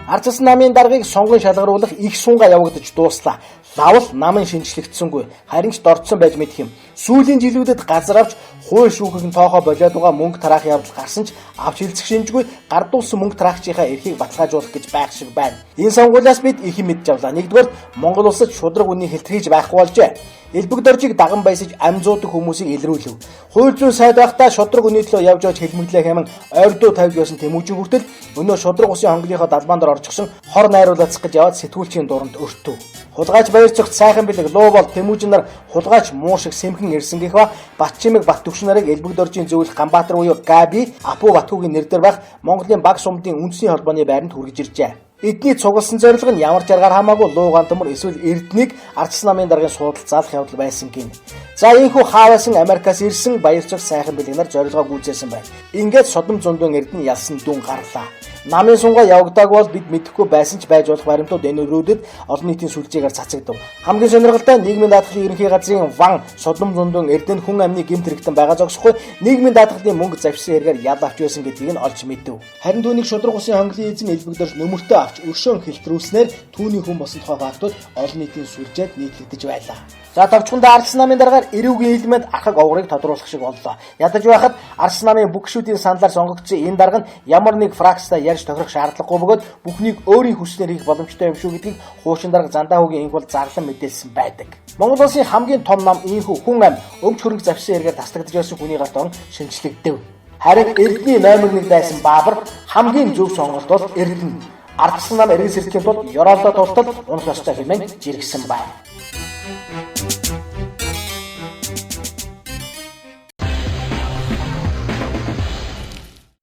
Ардчилсан намын даргаыг сонгон шалгаруулах их сунгаа явагдаж дууслаа. Лавл намын шинжлэгдсэнгүй. Харин ч дордсон байж мэдэх юм. Сүүлийн жилүүдэд газар авч хууль шүүхийг нь тоохоо болоод байгаа мөнгө тараах явдал гарсан ч авч хэлцэх шинжгүй гардуулсан мөнгө тараахчийнхаа эрхийг баталгаажуулах гэж байх шиг байна. Энэ сонгуулиас бид их юм мэдж авлаа. Нэгдүгээр Монгол улсад шудраг үнийг хэлтрхийж байхгүй болжээ. Элбэг доржийг даган баясаж амжуудаг хүмүүсийг илрүүлв. Хууль зүйн сайд байхдаа шудраг үний төлөө явж явж хэлмэглэх хэмээн ойрдуу тавьж байсан Тэмүүжин хүртэл өнөө шудраг усын хонглынхоо далбаан дор орчихсон хор найруулацах гэж яваад сэтгүүлчийн дуранд өртөв. Хулгайч баяр цогт сайхан бэлэг луу бол Тэмүүжин нар хулгайч муу шиг сэмхэн ирсэн гэх ба Батчимэг Баттүгш нарыг Элбэг доржийн зөвлөх Ганбаатар буюу Габи Апу Батхуугийн нэрээр байх Монголын баг сумдын үндэсний холбооны байранд хүргэж иржээ. Эдний цугласан зорилго нь ямар ч аргаар хамаагүй луугаан төмөр эсвэл Эрдэнэийг Ардчилсан намын даргын суудалд заалах явдал байсан гин. За ийхүү хаавасан Америкаас ирсэн баяр цогт сайхан бэлэг нар зорилгоо гүйцээсэн байна. Ингээд Содом зундун Эрдэнэ ялсан дүн гарлаа. Намын сунгаа явагдааг бол бид мэдэхгүй байсан ч байж болох баримтууд энэ өрөөдөд олон нийтийн сүлжээгээр цацагдав. Хамгийн сонирхолтой нийгмийн даатгалын ерөнхий газрын Ван Содом зундун Эрдэнэ хүн амны гэмт хэрэгтэн байгаа зогсохгүй нийгмийн даатгалын мөнгө завьсан хэрэгээр ял авч байсан гэдгийг нь олж мэдэв. Харин түүнийг шудраг усын хонглын эзэн Элбэг дорж нөмөртөө авч өршөөн хэлтрүүлснээр түүний хүн босон тухай фактууд олон нийтийн сүлжээд нийтлэгдэж байлаа. За товчхондоо Ардчилсан намын дараагаар эрүүгийн хэлмэд архаг овгорыг тодруулах шиг боллоо. Ядаж байхад Ардчилсан намын бүх гишүүдийн саналаар сонгогдсон энэ дарга нь ямар нэг фракцтай ярьж тохирох шаардлагагүй бөгөөд бүхнийг өөрийн хүснээр хийх боломжтой юм шүү гэдгийг хуучин дарга Зандаахүүгийн инх бол зарлан мэдээлсэн байдаг. Монгол улсын хамгийн том нам ийхүү хүн ам өмч хөрөнгө завьсан хэрэгээр таслагдж байсан хүний гарт орон шинжлэгдэв. Харин Эрдэнэний номер 1 байсан Баабар хамгийн зөв сонголт бол Эрдэнэ. Ардчилсан нам эргэн сэрдэхийн тулд ёроолдоо тултал унах ёстой хэмээн жиргсэн байна.